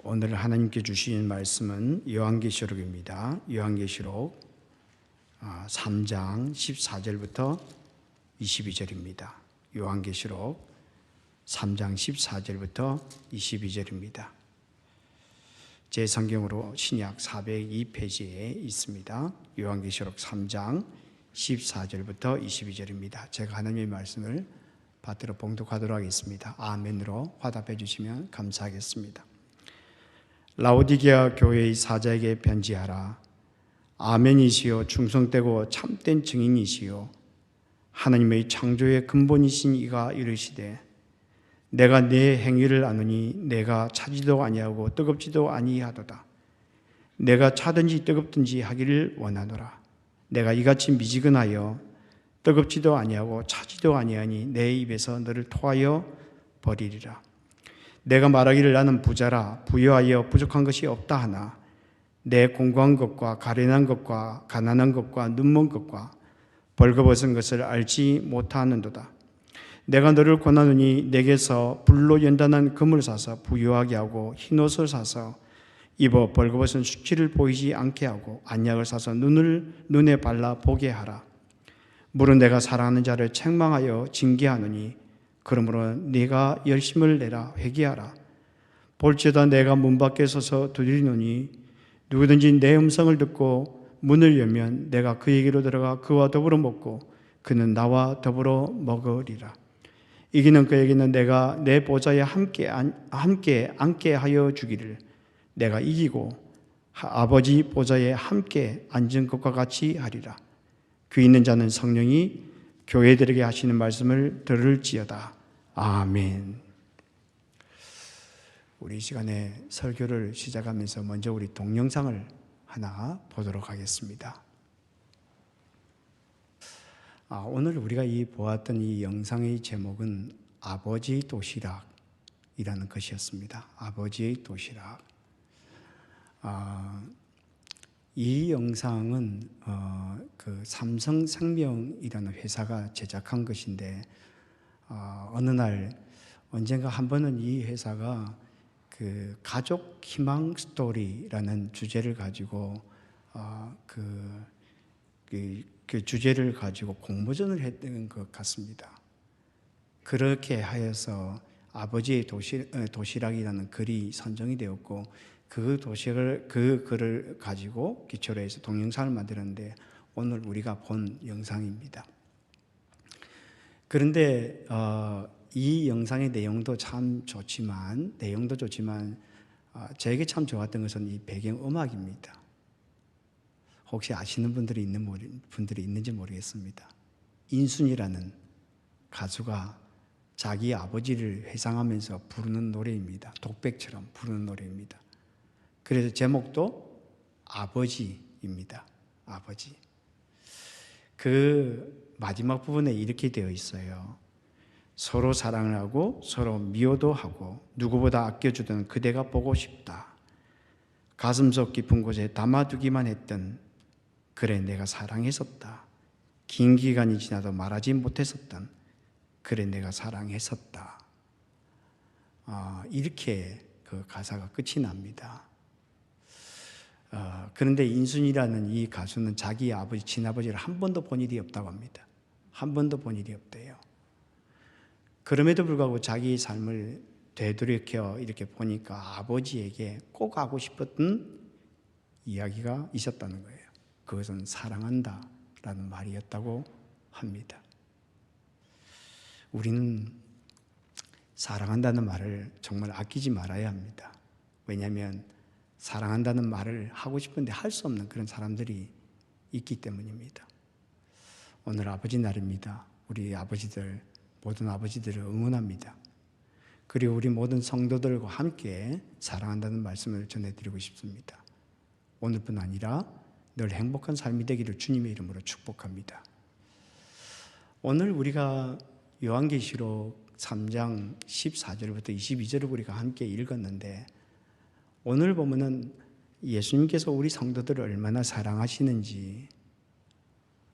오늘 하나님께 주신 말씀은 요한계시록입니다. 요한계시록 3장 14절부터 22절입니다. 요한계시록 3장 14절부터 22절입니다. 제 성경으로 신약 402페이지에 있습니다. 요한계시록 3장 14절부터 22절입니다. 제가 하나님의 말씀을 받들어 봉독하도록 하겠습니다. 아멘으로 화답해 주시면 감사하겠습니다. 라오디게아 교회의 사자에게 편지하라. 아멘이시요 충성되고 참된 증인이시요 하나님의 창조의 근본이신 이가 이르시되 내가 네 행위를 아노니 내가 차지도 아니하고 뜨겁지도 아니하도다. 내가 차든지 뜨겁든지 하기를 원하노라. 내가 이같이 미지근하여 뜨겁지도 아니하고 차지도 아니하니 내 입에서 너를 토하여 버리리라. 내가 말하기를 나는 부자라 부유하여 부족한 것이 없다 하나 내 공고한 것과 가련한 것과 가난한 것과 눈먼 것과 벌거벗은 것을 알지 못하는도다. 내가 너를 권하노니 내게서 불로 연단한 금을 사서 부유하게 하고 흰옷을 사서 입어 벌거벗은 수치를 보이지 않게 하고 안약을 사서 눈에 발라 보게 하라. 물은 내가 사랑하는 자를 책망하여 징계하노니 그러므로 네가 열심을 내라 회개하라. 볼지어다 내가 문 밖에 서서 두드리노니 누구든지 내 음성을 듣고 문을 열면 내가 그에게로 들어가 그와 더불어 먹고 그는 나와 더불어 먹으리라. 이기는 그에게는 내가 내 보좌에 함께 앉게 하여 주기를 내가 이기고 아버지 보좌에 함께 앉은 것과 같이 하리라. 귀 있는 자는 성령이 교회들에게 하시는 말씀을 들을지어다. 아멘. 우리 이 시간에 설교를 시작하면서 먼저 우리 동영상을 하나 보도록 하겠습니다. 오늘 우리가 보았던 이 영상의 제목은 아버지의 도시락이라는 것이었습니다. 아버지의 도시락. 이 영상은 그 삼성생명이라는 회사가 제작한 것인데 어느 날 언젠가 한 번은 이 회사가 그 가족 희망 스토리라는 주제를 가지고 그 주제를 가지고 공모전을 했던 것 같습니다. 그렇게 하여서 아버지의 도시락이라는 글이 선정이 되었고 그 글을 가지고 기초로 해서 동영상을 만들었는데 오늘 우리가 본 영상입니다. 그런데 이 영상의 내용도 참 좋지만 저에게 참 좋았던 것은 이 배경음악입니다. 혹시 아시는 분들이 있는지 모르겠습니다. 인순이라는 가수가 자기 아버지를 회상하면서 부르는 노래입니다. 독백처럼 부르는 노래입니다. 그래서 제목도 아버지입니다. 아버지. 그 마지막 부분에 이렇게 되어 있어요. 서로 사랑을 하고 서로 미워도 하고 누구보다 아껴주던 그대가 보고 싶다. 가슴속 깊은 곳에 담아두기만 했던 그래 내가 사랑했었다. 긴 기간이 지나도 말하지 못했었던 그래 내가 사랑했었다. 이렇게 그 가사가 끝이 납니다. 그런데 인순이라는 이 가수는 자기 아버지, 친아버지를 한 번도 본 일이 없다고 합니다. 한 번도 본 일이 없대요. 그럼에도 불구하고 자기 삶을 되돌이켜 이렇게 보니까 아버지에게 꼭 하고 싶었던 이야기가 있었다는 거예요. 그것은 사랑한다 라는 말이었다고 합니다. 우리는 사랑한다는 말을 정말 아끼지 말아야 합니다. 왜냐하면 사랑한다는 말을 하고 싶은데 할 수 없는 그런 사람들이 있기 때문입니다. 오늘 아버지 날입니다. 우리 아버지들, 모든 아버지들을 응원합니다. 그리고 우리 모든 성도들과 함께 사랑한다는 말씀을 전해드리고 싶습니다. 오늘뿐 아니라 늘 행복한 삶이 되기를 주님의 이름으로 축복합니다. 오늘 우리가 요한계시록 3장 14절부터 22절을 우리가 함께 읽었는데 오늘 보면은 예수님께서 우리 성도들을 얼마나 사랑하시는지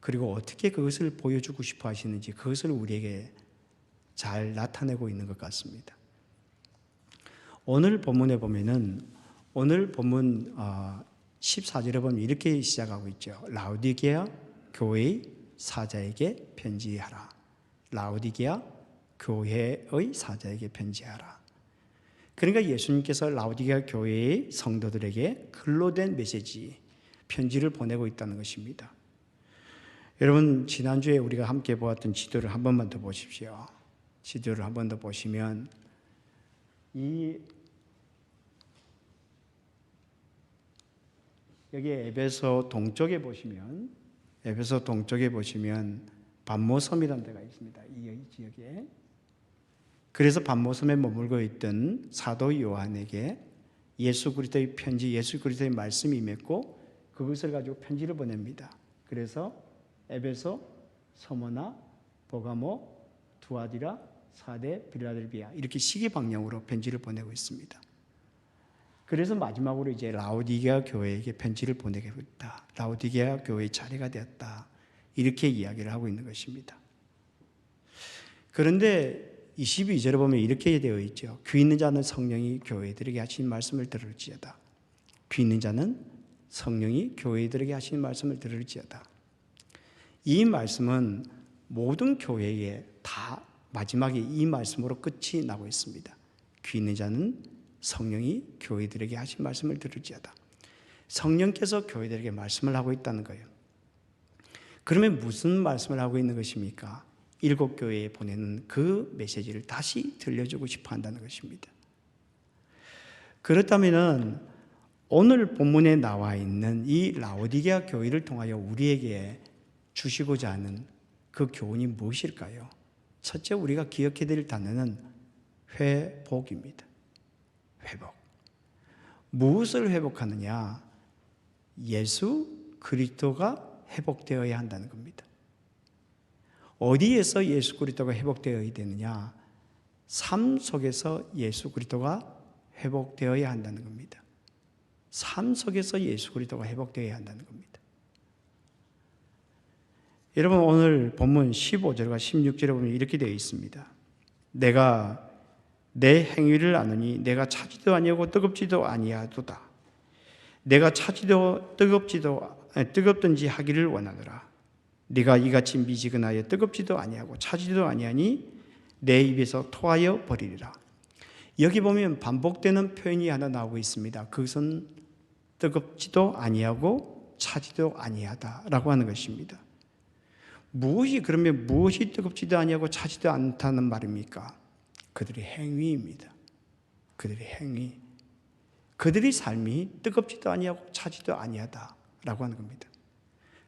그리고 어떻게 그것을 보여주고 싶어 하시는지 그것을 우리에게 잘 나타내고 있는 것 같습니다. 오늘 본문에 보면은 오늘 본문 14절에 보면 이렇게 시작하고 있죠. 라오디게아 교회의 사자에게 편지하라. 라오디게아 교회의 사자에게 편지하라. 그러니까 예수님께서 라오디게아 교회의 성도들에게 글로 된 메시지, 편지를 보내고 있다는 것입니다. 여러분, 지난주에 우리가 함께 보았던 지도를 한 번만 더 보십시오. 지도를 한 번 더 보시면 여기 에베소 동쪽에 보시면 반모섬이라는 데가 있습니다. 이 지역에. 그래서 반모섬에 머물고 있던 사도 요한에게 예수 그리스도의 편지, 예수 그리스도의 말씀이 임했고 그것을 가지고 편지를 보냅니다. 그래서 에베소, 서머나, 보가모, 두아디라, 사대, 빌라델비아 이렇게 시기 방향으로 편지를 보내고 있습니다. 그래서 마지막으로 이제 라오디게아 교회에게 편지를 보내고 있다. 라오디게아 교회의 차례가 되었다. 이렇게 이야기를 하고 있는 것입니다. 그런데 22절에 보면 이렇게 되어 있죠. 귀 있는 자는 성령이 교회들에게 하신 말씀을 들을지어다. 귀 있는 자는 성령이 교회들에게 하신 말씀을 들을지어다. 이 말씀은 모든 교회에 다 마지막에 이 말씀으로 끝이 나고 있습니다. 귀 있는 자는 성령이 교회들에게 하신 말씀을 들을지어다. 성령께서 교회들에게 말씀을 하고 있다는 거예요. 그러면 무슨 말씀을 하고 있는 것입니까? 7교회에 보내는 그 메시지를 다시 들려주고 싶어 한다는 것입니다. 그렇다면 오늘 본문에 나와 있는 이 라오디게아 교회를 통하여 우리에게 주시고자 하는 그 교훈이 무엇일까요? 첫째, 우리가 기억해야 될 단어는 회복입니다. 회복. 무엇을 회복하느냐? 예수 그리스도가 회복되어야 한다는 겁니다. 어디에서 예수 그리스도가 회복되어야 되느냐? 삶 속에서 예수 그리스도가 회복되어야 한다는 겁니다. 삶 속에서 예수 그리스도가 회복되어야 한다는 겁니다. 여러분, 오늘 본문 15절과 16절에 보면 이렇게 되어 있습니다. 내가 내 행위를 아느니 내가 차지도 아니하고 뜨겁지도 아니하도다. 내가 차지도 뜨겁든지 하기를 원하노라. 네가 이같이 미지근하여 뜨겁지도 아니하고 차지도 아니하니 내 입에서 토하여 버리리라. 여기 보면 반복되는 표현이 하나 나오고 있습니다. 그것은 뜨겁지도 아니하고 차지도 아니하다라고 하는 것입니다. 그러면 무엇이 뜨겁지도 아니하고 차지도 않다는 말입니까? 그들의 행위입니다. 그들의 행위. 그들의 삶이 뜨겁지도 아니하고 차지도 아니하다라고 하는 겁니다.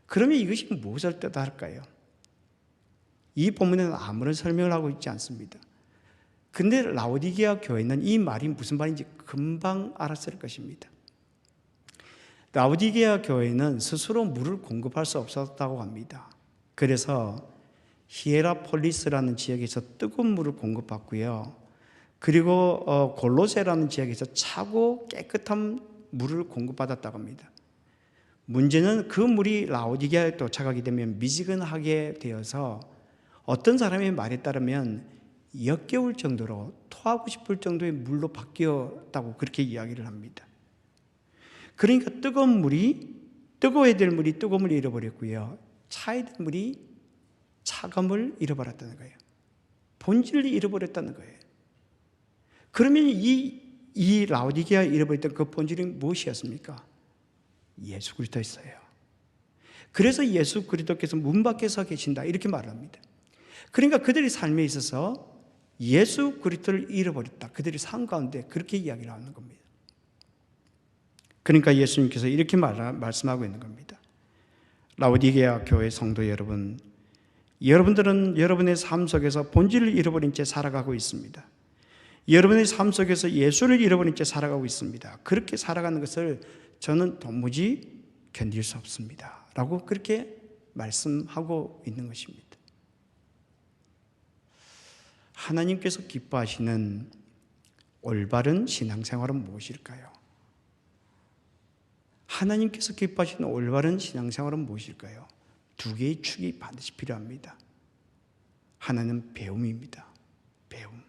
그러면 이것이 무엇을 뜻할까요? 이 본문에는 아무런 설명을 하고 있지 않습니다. 근데 라오디게아 교회는 이 말이 무슨 말인지 금방 알았을 것입니다. 라오디게아 교회는 스스로 물을 공급할 수 없었다고 합니다. 그래서 히에라폴리스라는 지역에서 뜨거운 물을 공급받고요. 그리고 골로새라는 지역에서 차고 깨끗한 물을 공급받았다고 합니다. 문제는 그 물이 라오디게아에 도착하게 되면 미지근하게 되어서 어떤 사람의 말에 따르면 역겨울 정도로 토하고 싶을 정도의 물로 바뀌었다고 그렇게 이야기를 합니다. 그러니까 뜨거워야 될 물이 뜨거움을 잃어버렸고요. 차야 될 물이 차감을 잃어버렸다는 거예요. 본질을 잃어버렸다는 거예요. 그러면 이 라오디게아에 잃어버렸던 그 본질이 무엇이었습니까? 예수 그리스도였어요. 그래서 예수 그리스도께서 문 밖에 서 계신다 이렇게 말을 합니다. 그러니까 그들의 삶에 있어서 예수 그리스도를 잃어버렸다. 그들의 삶 가운데 그렇게 이야기를 하는 겁니다. 그러니까 예수님께서 이렇게 말씀하고 있는 겁니다. 라오디게아 교회 성도 여러분, 여러분들은 여러분의 삶 속에서 본질을 잃어버린 채 살아가고 있습니다. 여러분의 삶 속에서 예수를 잃어버린 채 살아가고 있습니다. 그렇게 살아가는 것을 저는 도무지 견딜 수 없습니다. 라고 그렇게 말씀하고 있는 것입니다. 하나님께서 기뻐하시는 올바른 신앙생활은 무엇일까요? 하나님께서 기뻐하시는 올바른 신앙생활은 무엇일까요? 두 개의 축이 반드시 필요합니다. 하나는 배움입니다. 배움.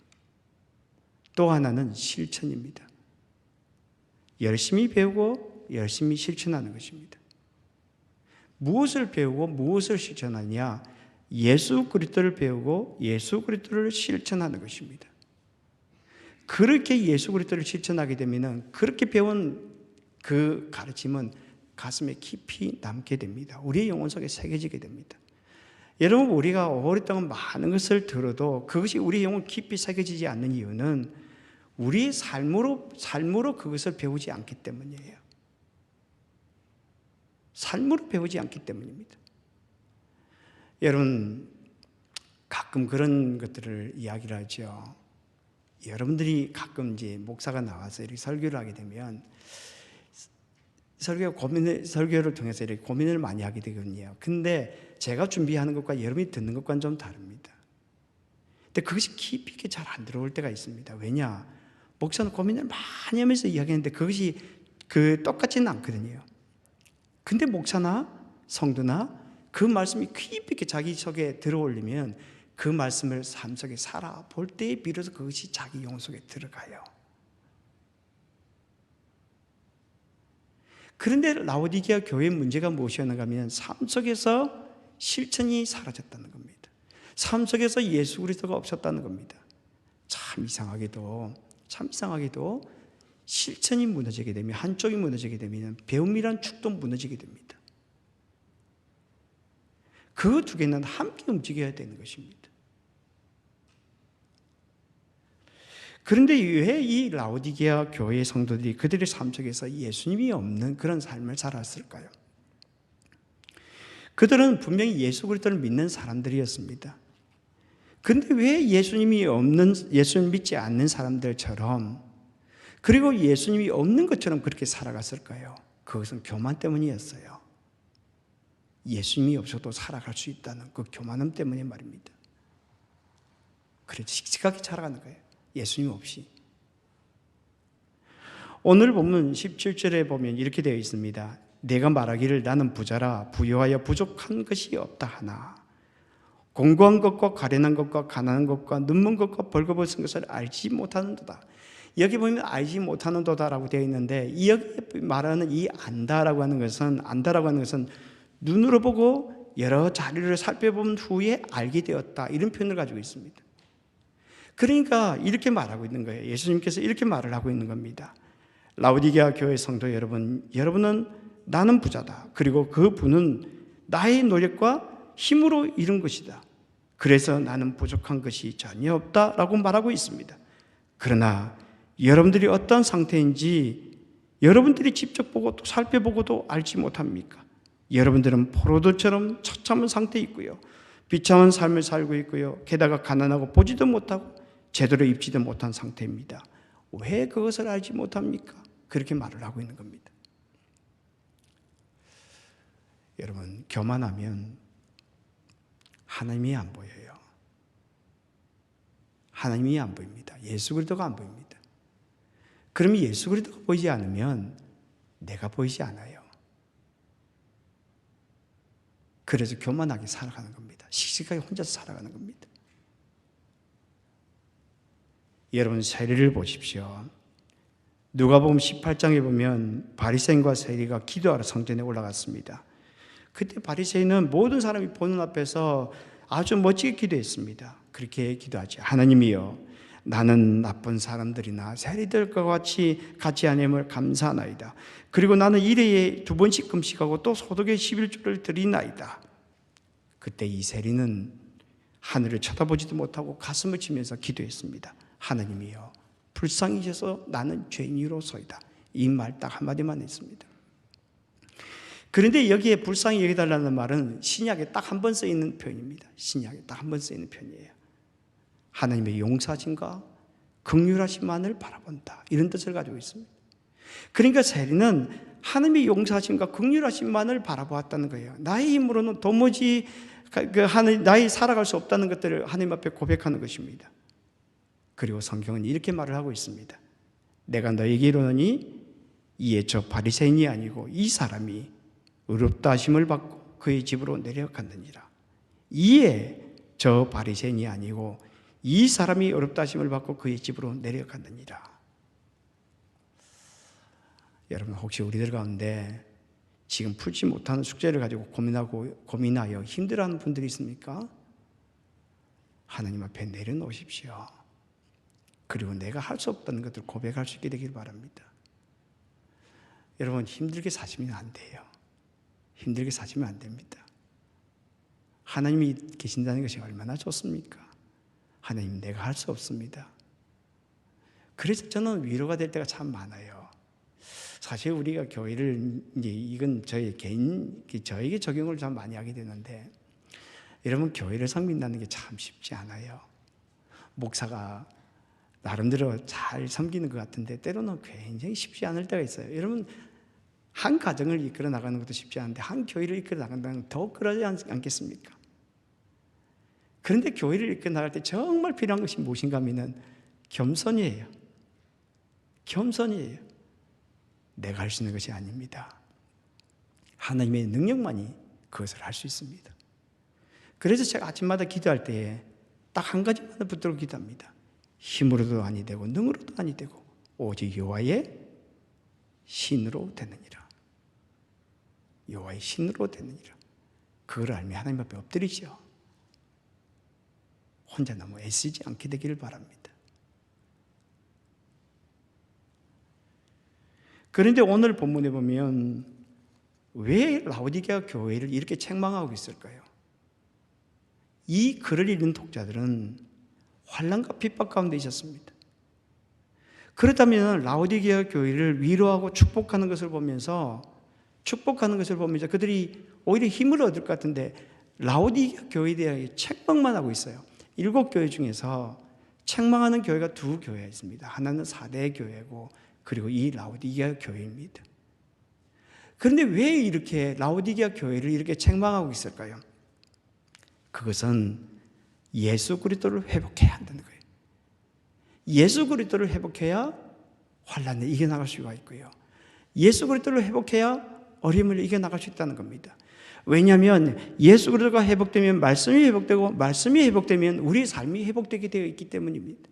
또 하나는 실천입니다. 열심히 배우고 열심히 실천하는 것입니다. 무엇을 배우고 무엇을 실천하냐? 예수 그리스도를 배우고 예수 그리스도를 실천하는 것입니다. 그렇게 예수 그리스도를 실천하게 되면 그렇게 배운 그 가르침은 가슴에 깊이 남게 됩니다. 우리의 영혼 속에 새겨지게 됩니다. 여러분, 우리가 오랫동안 많은 것을 들어도 그것이 우리의 영혼 깊이 새겨지지 않는 이유는 우리의 삶으로 그것을 배우지 않기 때문이에요. 삶으로 배우지 않기 때문입니다. 여러분, 가끔 그런 것들을 이야기를 하죠. 여러분들이 가끔 이제 목사가 나와서 이렇게 설교를 하게 되면 설교를 통해서 이렇게 고민을 많이 하게 되거든요. 근데 제가 준비하는 것과 여러분이 듣는 것과는 좀 다릅니다. 근데 그것이 깊이 있게 잘 안 들어올 때가 있습니다. 왜냐? 목사는 고민을 많이 하면서 이야기하는데 그것이 똑같지는 않거든요. 근데 목사나 성도나 그 말씀이 깊이 있게 자기 속에 들어올리면 그 말씀을 삶 속에 살아볼 때에 비로소 그것이 자기 영혼 속에 들어가요. 그런데 라오디게아 교회의 문제가 무엇이었는가 하면 삶 속에서 실천이 사라졌다는 겁니다. 삶 속에서 예수 그리스도가 없었다는 겁니다. 참 이상하게도 실천이 무너지게 되면, 한쪽이 무너지게 되면 배움이란 축도 무너지게 됩니다. 그 두 개는 함께 움직여야 되는 것입니다. 그런데 왜 이 라오디게아 교회의 성도들이 그들의 삶 속에서 예수님이 없는 그런 삶을 살았을까요? 그들은 분명히 예수 그리스도를 믿는 사람들이었습니다. 그런데 왜 예수님 믿지 않는 사람들처럼, 그리고 예수님이 없는 것처럼 그렇게 살아갔을까요? 그것은 교만 때문이었어요. 예수님이 없어도 살아갈 수 있다는 그 교만함 때문에 말입니다. 그래서 씩씩하게 살아가는 거예요. 예수님 없이. 오늘 본문 17절에 보면 이렇게 되어 있습니다. 내가 말하기를 나는 부자라 부유하여 부족한 것이 없다 하나 공고한 것과 가련한 것과 가난한 것과 눈먼 것과 벌거벗은 것을 알지 못하는도다. 여기 보면 알지 못하는도다라고 되어 있는데, 여기 말하는 이 안다라고 하는 것은 눈으로 보고 여러 자료를 살펴본 후에 알게 되었다, 이런 표현을 가지고 있습니다. 그러니까 이렇게 말하고 있는 거예요. 예수님께서 이렇게 말을 하고 있는 겁니다. 라오디게아 교회 성도 여러분은 나는 부자다. 그리고 그 부는 나의 노력과 힘으로 이룬 것이다. 그래서 나는 부족한 것이 전혀 없다라고 말하고 있습니다. 그러나 여러분들이 어떤 상태인지 여러분들이 직접 보고 또 살펴보고도 알지 못합니까? 여러분들은 포로들처럼 처참한 상태에 있고요, 비참한 삶을 살고 있고요, 게다가 가난하고 보지도 못하고 제대로 입지도 못한 상태입니다. 왜 그것을 알지 못합니까? 그렇게 말을 하고 있는 겁니다. 여러분, 교만하면 하나님이 안 보여요. 하나님이 안 보입니다. 예수 그리스도가 안 보입니다. 그러면 예수 그리스도가 보이지 않으면 내가 보이지 않아요. 그래서 교만하게 살아가는 겁니다. 씩씩하게 혼자서 살아가는 겁니다. 여러분, 세리를 보십시오. 누가복음 18장에 보면 바리새인과 세리가 기도하러 성전에 올라갔습니다. 그때 바리새인은 모든 사람이 보는 앞에서 아주 멋지게 기도했습니다. 그렇게 기도하죠. 하나님이여, 나는 나쁜 사람들이나 세리들과 같이 아님을 감사하나이다. 그리고 나는 일회에 2번씩 금식하고 또 소득의 11조를 드리나이다. 그때 이 세리는 하늘을 쳐다보지도 못하고 가슴을 치면서 기도했습니다. 하나님이여, 불쌍히셔서 나는 죄인이로소이다. 이 말 딱 한마디만 했습니다. 그런데 여기에 불쌍히 여기달라는 말은 신약에 딱 한 번 쓰이는 표현입니다. 신약에 딱 한 번 쓰이는 표현이에요. 하나님의 용서하심과 긍휼하심만을 바라본다, 이런 뜻을 가지고 있습니다. 그러니까 세리는 하나님의 용서하심과 긍휼하심만을 바라보았다는 거예요. 나의 힘으로는 도무지 나의 살아갈 수 없다는 것들을 하나님 앞에 고백하는 것입니다. 그리고 성경은 이렇게 말을 하고 있습니다. 내가 너에게 이르노니 이에 저 바리새인이 아니고 이 사람이 의롭다 하심을 받고 그의 집으로 내려갔느니라. 이에 저 바리새인이 아니고 이 사람이 의롭다 하심을 받고 그의 집으로 내려갔느니라. 여러분, 혹시 우리들 가운데 지금 풀지 못하는 숙제를 가지고 고민하여 힘들어하는 분들이 있습니까? 하나님 앞에 내려놓으십시오. 그리고 내가 할 수 없다는 것을 고백할 수 있게 되길 바랍니다. 여러분, 힘들게 사시면 안 돼요. 힘들게 사시면 안 됩니다. 하나님이 계신다는 것이 얼마나 좋습니까? 하나님, 내가 할 수 없습니다. 그래서 저는 위로가 될 때가 참 많아요. 사실 우리가 교회를, 이건 저에게 적용을 참 많이 하게 되는데, 여러분, 교회를 섬긴다는 게 참 쉽지 않아요. 목사가 나름대로 잘 섬기는 것 같은데 때로는 굉장히 쉽지 않을 때가 있어요. 여러분, 한 가정을 이끌어 나가는 것도 쉽지 않은데 한 교회를 이끌어 나간다는 건 더 그러지 않겠습니까? 그런데 교회를 이끌어 나갈 때 정말 필요한 것이 무엇인가 하면 겸손이에요. 겸손이에요. 내가 할 수 있는 것이 아닙니다. 하나님의 능력만이 그것을 할 수 있습니다. 그래서 제가 아침마다 기도할 때에 딱 한 가지만 붙들고 기도합니다. 힘으로도 아니 되고 능으로도 아니 되고 오직 여호와의 신으로 되느니라. 여호와의 신으로 되느니라. 그걸 알면 하나님 앞에 엎드리죠. 혼자 너무 애쓰지 않게 되기를 바랍니다. 그런데 오늘 본문에 보면 왜 라오디게아 교회를 이렇게 책망하고 있을까요? 이 글을 읽는 독자들은 환난과 핍박 가운데 있었습니다. 그렇다면 라오디게아 교회를 위로하고 축복하는 것을 보면서 그들이 오히려 힘을 얻을 것 같은데 라오디게아 교회에 대해 책망만 하고 있어요. 7교회 중에서 책망하는 교회가 2교회가 있습니다. 하나는 4대 교회고 그리고 이 라오디게아 교회입니다. 그런데 왜 이렇게 라오디게아 교회를 이렇게 책망하고 있을까요? 그것은 예수 그리스도를 회복해야 한다는 거예요. 예수 그리스도를 회복해야 환난을 이겨나갈 수가 있고요. 예수 그리스도를 회복해야 어려움을 이겨나갈 수 있다는 겁니다. 왜냐하면 예수 그리스도가 회복되면 말씀이 회복되고 말씀이 회복되면 우리의 삶이 회복되게 되어 있기 때문입니다.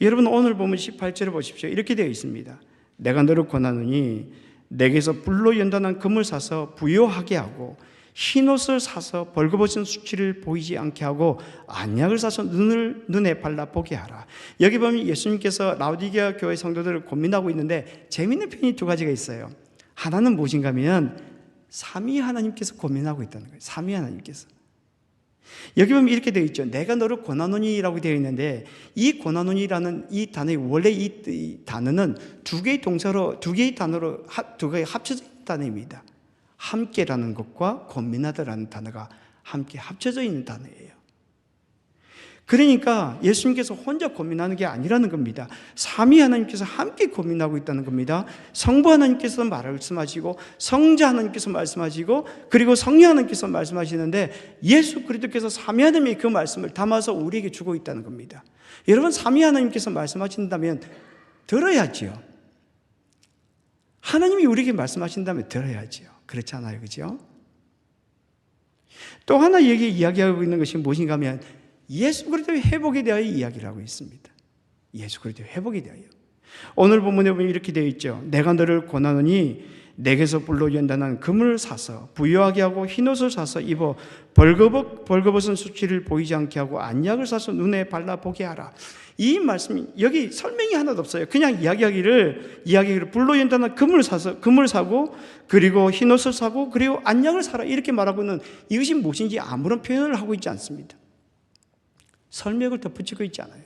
여러분, 오늘 보면 18절을 보십시오. 이렇게 되어 있습니다. 내가 너를 권하노니 내게서 불로 연단한 금을 사서 부요하게 하고 흰옷을 사서 벌거벗은 수치를 보이지 않게 하고 안약을 사서 눈에 발라 보게 하라. 여기 보면 예수님께서 라오디게아 교회 성도들을 고민하고 있는데 재미있는 표현이 2가지가 있어요. 하나는 무엇인가 하면 삼위 하나님께서 고민하고 있다는 거예요. 삼위 하나님께서. 여기 보면 이렇게 되어 있죠. 내가 너를 권하노니라고 되어 있는데 이 권하노니라는 이 단어의 원래 이 단어는 2개의 단어로 합쳐져 있는 단어입니다. 함께라는 것과 권민하다라는 단어가 함께 합쳐져 있는 단어예요. 그러니까 예수님께서 혼자 고민하는 게 아니라는 겁니다. 삼위 하나님께서 함께 고민하고 있다는 겁니다. 성부 하나님께서 말씀하시고 성자 하나님께서 말씀하시고 그리고 성령 하나님께서 말씀하시는데 예수 그리스도께서 삼위 하나님의 그 말씀을 담아서 우리에게 주고 있다는 겁니다. 여러분, 삼위 하나님께서 말씀하신다면 들어야지요. 하나님이 우리에게 말씀하신다면 들어야지요. 그렇지 않아요? 그죠? 또 하나 여기 이야기하고 있는 것이 무엇인가 하면 예수 그리스도의 회복에 대하여 이야기를 하고 있습니다. 예수 그리스도의 회복에 대하여. 오늘 본문에 보면 이렇게 되어 있죠. 내가 너를 권하노니 내게서 불로 연단한 금을 사서 부요하게 하고 흰옷을 사서 입어 벌거벗은 수치를 보이지 않게 하고 안약을 사서 눈에 발라보게 하라. 이 말씀이 여기 설명이 하나도 없어요. 그냥 이야기하기를 불로 연단한 금을 사고 그리고 흰옷을 사고 그리고 안약을 사라 이렇게 말하고는 이것이 무엇인지 아무런 표현을 하고 있지 않습니다. 설명을 덧붙이고 있지 않아요.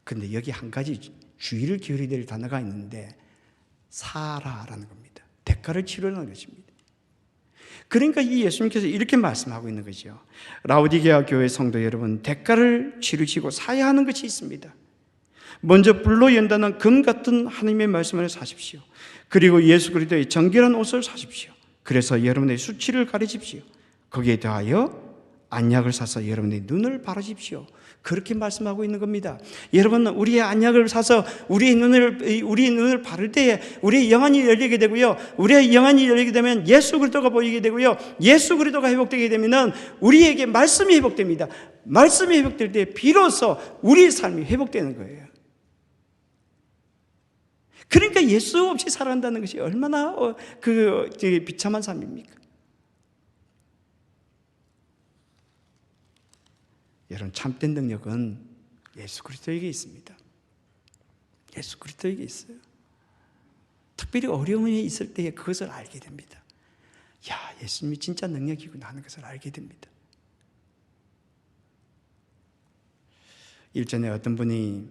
그런데 여기 한 가지 주의를 기울여야 될 단어가 있는데 사라라는 겁니다. 대가를 치르는 것입니다. 그러니까 이 예수님께서 이렇게 말씀하고 있는 거죠. 라오디게아 교회 성도 여러분, 대가를 치르시고 사야 하는 것이 있습니다. 먼저 불로 연단한 금 같은 하나님의 말씀을 사십시오. 그리고 예수 그리스도의 정결한 옷을 사십시오. 그래서 여러분의 수치를 가리십시오. 거기에 더하여 안약을 사서 여러분의 눈을 바르십시오. 그렇게 말씀하고 있는 겁니다. 여러분, 우리의 안약을 사서 우리의 눈을 바를 때에 우리의 영안이 열리게 되고요. 우리의 영안이 열리게 되면 예수 그리스도가 보이게 되고요. 예수 그리스도가 회복되게 되면은 우리에게 말씀이 회복됩니다. 말씀이 회복될 때 비로소 우리의 삶이 회복되는 거예요. 그러니까 예수 없이 살아간다는 것이 얼마나 비참한 삶입니까? 여러분, 참된 능력은 예수 그리스도에게 있습니다. 예수 그리스도에게 있어요. 특별히 어려움이 있을 때에 그것을 알게 됩니다. 야, 예수님이 진짜 능력이구나 하는 것을 알게 됩니다. 일전에 어떤 분이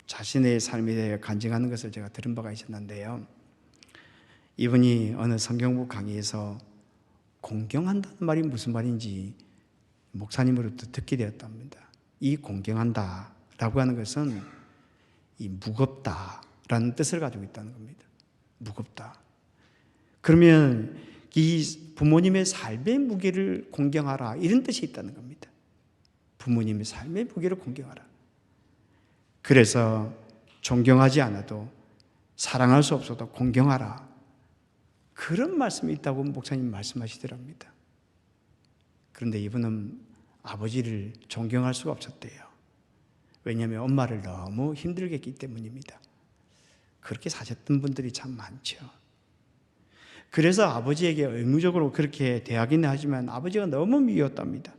자신의 삶에 대해 간증하는 것을 제가 들은 바가 있었는데요. 이분이 어느 성경부 강의에서 공경한다는 말이 무슨 말인지 목사님으로부터 듣게 되었답니다. 이 공경한다라고 하는 것은 이 무겁다라는 뜻을 가지고 있다는 겁니다. 무겁다. 그러면 이 부모님의 삶의 무게를 공경하라, 이런 뜻이 있다는 겁니다. 부모님의 삶의 무게를 공경하라. 그래서 존경하지 않아도, 사랑할 수 없어도 공경하라, 그런 말씀이 있다고 목사님 말씀하시더랍니다. 그런데 이분은 아버지를 존경할 수가 없었대요. 왜냐하면 엄마를 너무 힘들게 했기 때문입니다. 그렇게 사셨던 분들이 참 많죠. 그래서 아버지에게 의무적으로 그렇게 대하기는 하지만 아버지가 너무 미웠답니다.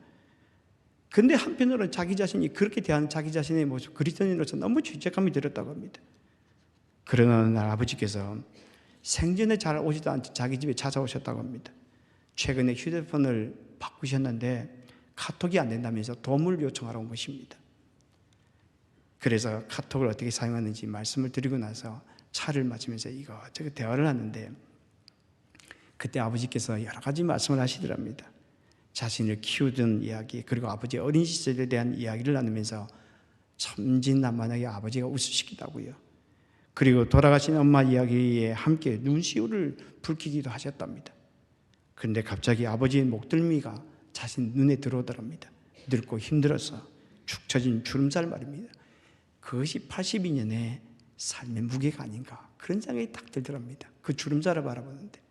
근데 한편으로는 자기 자신이 그렇게 대하는 자기 자신의 모습, 그리스도인으로서 너무 죄책감이 들었다고 합니다. 그러나 어느 날 아버지께서 생전에 잘 오지도 않던 자기 집에 찾아오셨다고 합니다. 최근에 휴대폰을 바꾸셨는데 카톡이 안 된다면서 도움을 요청하라고 모십니다. 그래서 카톡을 어떻게 사용하는지 말씀을 드리고 나서 차를 마시면서 이것저것 대화를 하는데, 그때 아버지께서 여러 가지 말씀을 하시더랍니다. 자신을 키우던 이야기, 그리고 아버지의 어린 시절에 대한 이야기를 나누면서 천진난만하게 아버지가 웃으시기도하고요. 그리고 돌아가신 엄마 이야기에 함께 눈시울을 붉히기도 하셨답니다. 그런데 갑자기 아버지의 목덜미가 자신 눈에 들어오더랍니다. 늙고 힘들어서 축 처진 주름살 말입니다. 그것이 82년의 삶의 무게가 아닌가, 그런 생각이 딱 들더랍니다. 그 주름살을 바라보는데.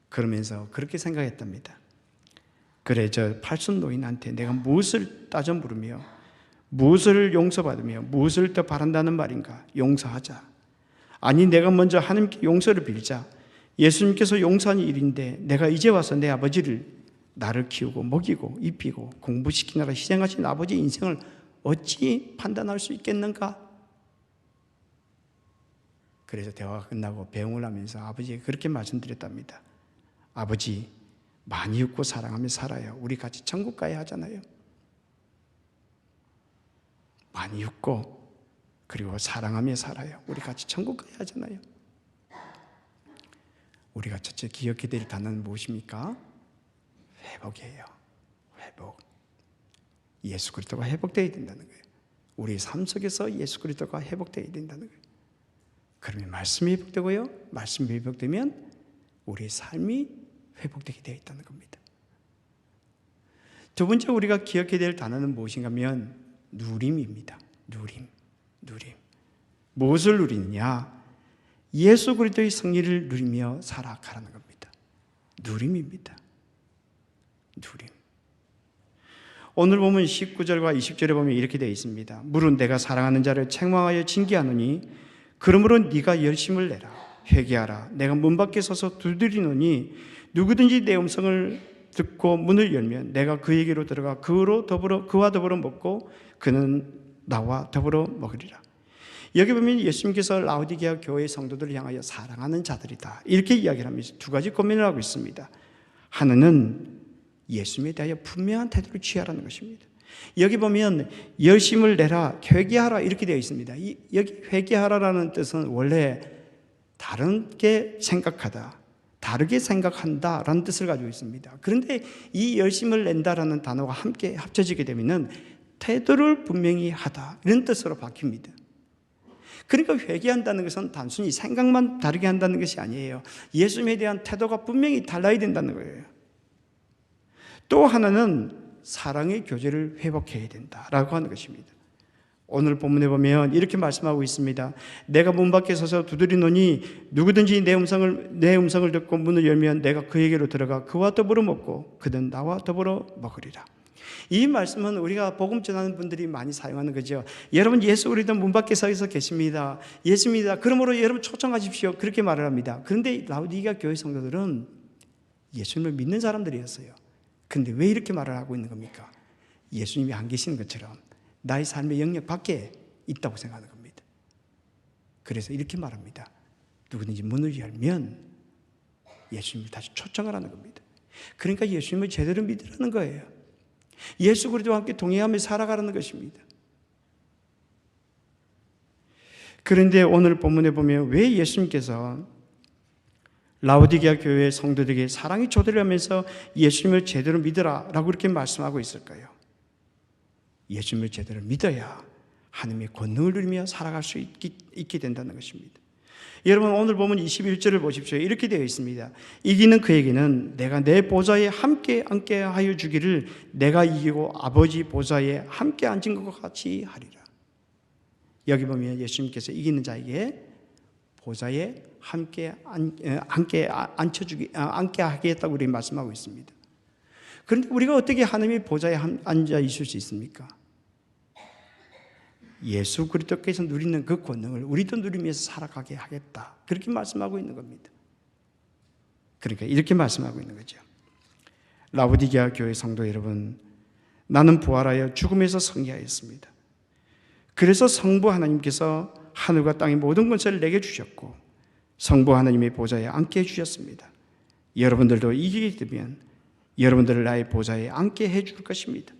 그러면서 그렇게 생각했답니다. 그래, 저 팔순 노인한테 내가 무엇을 따져 물으며 무엇을 용서받으며 무엇을 더 바란다는 말인가? 용서하자. 아니, 내가 먼저 하나님께 용서를 빌자. 예수님께서 용서한 일인데 내가 이제 와서 내 아버지를, 나를 키우고 먹이고 입히고 공부시키느라 희생하신 아버지 인생을 어찌 판단할 수 있겠는가? 그래서 대화가 끝나고 배웅을 하면서 아버지에게 그렇게 말씀드렸답니다. 아버지, 많이 웃고 사랑하며 살아요. 우리 같이 천국 가야 하잖아요. 많이 웃고 그리고 사랑하며 살아요. 우리 같이 천국 가야 하잖아요. 우리가 첫째 기억해야 될 단어는 무엇입니까? 회복이에요. 회복. 예수 그리스도가 회복되어야 된다는 거예요. 우리 삶 속에서 예수 그리스도가 회복되어야 된다는 거예요. 그러면 말씀이 회복되고요. 말씀이 회복되면 우리의 삶이 회복되게 되어 있다는 겁니다. 두 번째 우리가 기억해야 될 단어는 무엇인가 하면 누림입니다. 누림. 무엇을 누리느냐? 예수 그리스도의 승리를 누리며 살아가라는 겁니다. 누림입니다. 누림. 오늘 보면 19절과 20절에 보면 이렇게 되어 있습니다. 물은 내가 사랑하는 자를 책망하여 징계하노니 그러므로 네가 열심을 내라. 회개하라. 내가 문 밖에 서서 두드리노니 누구든지 내 음성을 듣고 문을 열면 내가 그에게로 들어가 그와 더불어 먹고 그는 나와 더불어 먹으리라. 여기 보면 예수님께서 라오디게아 교회 성도들을 향하여 사랑하는 자들이다, 이렇게 이야기를 하면서 두 가지 고민을 하고 있습니다. 하나는 예수님에 대하여 분명한 태도를 취하라는 것입니다. 여기 보면 열심을 내라, 회개하라 이렇게 되어 있습니다. 여기 회개하라라는 뜻은 원래 다르게 생각하다, 다르게 생각한다라는 뜻을 가지고 있습니다. 그런데 이 열심을 낸다라는 단어가 함께 합쳐지게 되면 태도를 분명히 하다, 이런 뜻으로 바뀝니다. 그러니까 회개한다는 것은 단순히 생각만 다르게 한다는 것이 아니에요. 예수님에 대한 태도가 분명히 달라야 된다는 거예요. 또 하나는 사랑의 교제를 회복해야 된다라고 하는 것입니다. 오늘 본문에 보면 이렇게 말씀하고 있습니다. 내가 문 밖에 서서 두드리노니 누구든지 내 음성을 듣고 문을 열면 내가 그에게로 들어가 그와 더불어 먹고 그는 나와 더불어 먹으리라. 이 말씀은 우리가 복음 전하는 분들이 많이 사용하는 거죠. 여러분, 예수 그리스도 문 밖에 서 계십니다. 예수입니다. 그러므로 여러분 초청하십시오. 그렇게 말을 합니다. 그런데 라우디게아 교회 성도들은 예수님을 믿는 사람들이었어요. 그런데 왜 이렇게 말을 하고 있는 겁니까? 예수님이 안 계시는 것처럼 나의 삶의 영역 밖에 있다고 생각하는 겁니다. 그래서 이렇게 말합니다. 누구든지 문을 열면 예수님을 다시 초청을 하는 겁니다. 그러니까 예수님을 제대로 믿으라는 거예요. 예수 그리스도와 함께 동행하며 살아가라는 것입니다. 그런데 오늘 본문에 보면 왜 예수님께서 라오디게아 교회 성도들에게 사랑의 초대를 하면서 예수님을 제대로 믿으라 라고 그렇게 말씀하고 있을까요? 예수님을 제대로 믿어야 하나님의 권능을 누리며 살아갈 수 있게 된다는 것입니다. 여러분, 오늘 보면 21절을 보십시오. 이렇게 되어 있습니다. 이기는 그에게는 내가 내 보좌에 함께 앉게 하여 주기를 내가 이기고 아버지 보좌에 함께 앉은 것과 같이 하리라. 여기 보면 예수님께서 이기는 자에게 보좌에 함께 앉게 하겠다고 우리 말씀하고 있습니다. 그런데 우리가 어떻게 하나님의 보좌에 앉아 있을 수 있습니까? 예수 그리스도께서 누리는 그 권능을 우리도 누리면서 살아가게 하겠다. 그렇게 말씀하고 있는 겁니다. 그러니까 이렇게 말씀하고 있는 거죠. 라오디게아 교회 성도 여러분, 나는 부활하여 죽음에서 승리하였습니다. 그래서 성부 하나님께서 하늘과 땅의 모든 권세를 내게 주셨고 성부 하나님의 보좌에 앉게 해주셨습니다. 여러분들도 이기게 되면 여러분들을 나의 보좌에 앉게 해줄 것입니다.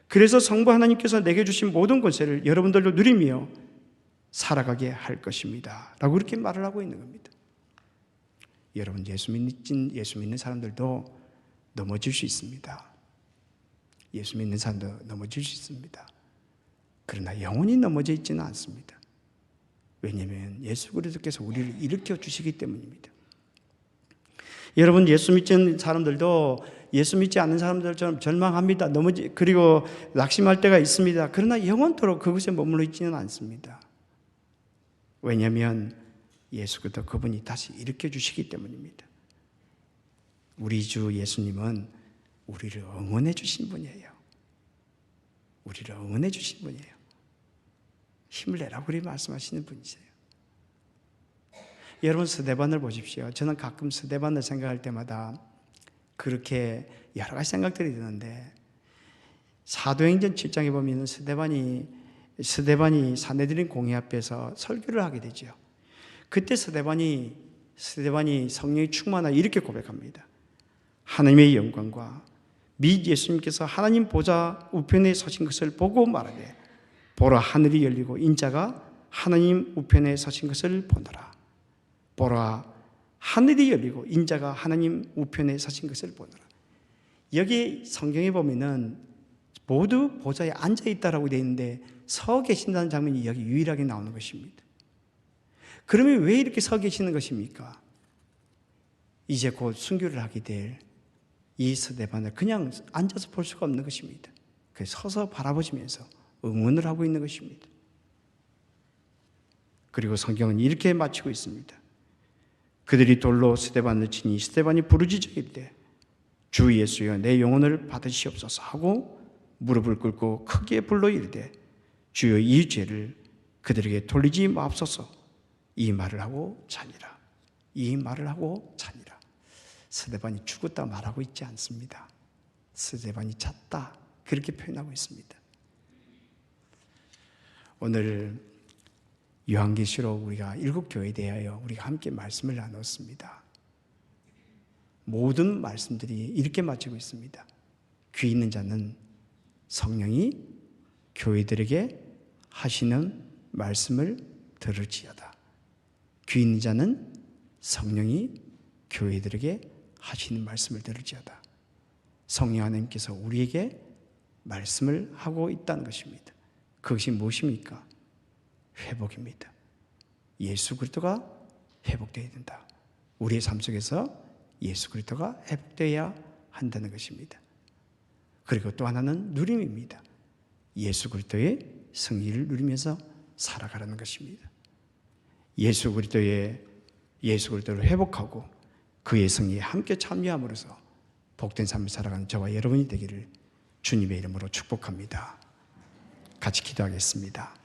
그래서 성부 하나님께서 내게 주신 모든 권세를 여러분들도 누리며 살아가게 할 것입니다 라고 그렇게 말을 하고 있는 겁니다. 여러분, 예수 믿는 사람들도 넘어질 수 있습니다. 예수 믿는 사람도 넘어질 수 있습니다. 그러나 영원히 넘어져 있지는 않습니다. 왜냐하면 예수 그리스도께서 우리를 일으켜 주시기 때문입니다. 여러분, 예수 믿는 사람들도 예수 믿지 않는 사람들처럼 절망합니다. 그리고 낙심할 때가 있습니다. 그러나 영원토록 그것에 머물러 있지는 않습니다. 왜냐하면 예수 그리스도 그분이 다시 일으켜 주시기 때문입니다. 우리 주 예수님은 우리를 응원해 주신 분이에요. 우리를 응원해 주신 분이에요. 힘을 내라고 그렇게 말씀하시는 분이세요. 여러분, 스데반을 보십시오. 저는 가끔 스데반을 생각할 때마다 그렇게 여러 가지 생각들이 드는데, 사도행전 7장에 보면 스데반이 사내들인 공회 앞에서 설교를 하게 되죠. 그때 스데반이 성령이 충만하여 이렇게 고백합니다. 하나님의 영광과 및 예수님께서 하나님 보좌 우편에 서신 것을 보고 말하되 보라, 하늘이 열리고 인자가 하나님 우편에 서신 것을 보노라. 보라, 하늘이 열리고 인자가 하나님 우편에 서신 것을 보노라. 여기 성경에 보면은 모두 보좌에 앉아 있다라고 되어 있는데 서 계신다는 장면이 여기 유일하게 나오는 것입니다. 그러면 왜 이렇게 서 계시는 것입니까? 이제 곧 순교를 하게 될 이 스데반을 그냥 앉아서 볼 수가 없는 것입니다. 그래서 서서 바라보시면서 응원을 하고 있는 것입니다. 그리고 성경은 이렇게 마치고 있습니다. 그들이 돌로 스데반을 치니 스데반이 부르짖어 이르되 주 예수여 내 영혼을 받으시옵소서 하고 무릎을 꿇고 크게 불러 이르되 주여 이 죄를 그들에게 돌리지 마옵소서. 이 말을 하고 자니라. 이 말을 하고 자니라. 스데반이 죽었다 말하고 있지 않습니다. 스데반이 잤다 그렇게 표현하고 있습니다. 오늘 요한계시록 우리가 7교회에 대하여 우리가 함께 말씀을 나눴습니다. 모든 말씀들이 이렇게 마치고 있습니다. 귀 있는 자는 성령이 교회들에게 하시는 말씀을 들을지어다. 귀 있는 자는 성령이 교회들에게 하시는 말씀을 들을지어다. 성령 하나님께서 우리에게 말씀을 하고 있다는 것입니다. 그것이 무엇입니까? 회복입니다. 예수 그리스도가 회복되어야 된다. 우리의 삶 속에서 예수 그리스도가 회복되어야 한다는 것입니다. 그리고 또 하나는 누림입니다. 예수 그리스도의 승리를 누리면서 살아가라는 것입니다. 예수 그리스도를 회복하고 그의 승리에 함께 참여함으로써 복된 삶을 살아가는 저와 여러분이 되기를 주님의 이름으로 축복합니다. 같이 기도하겠습니다.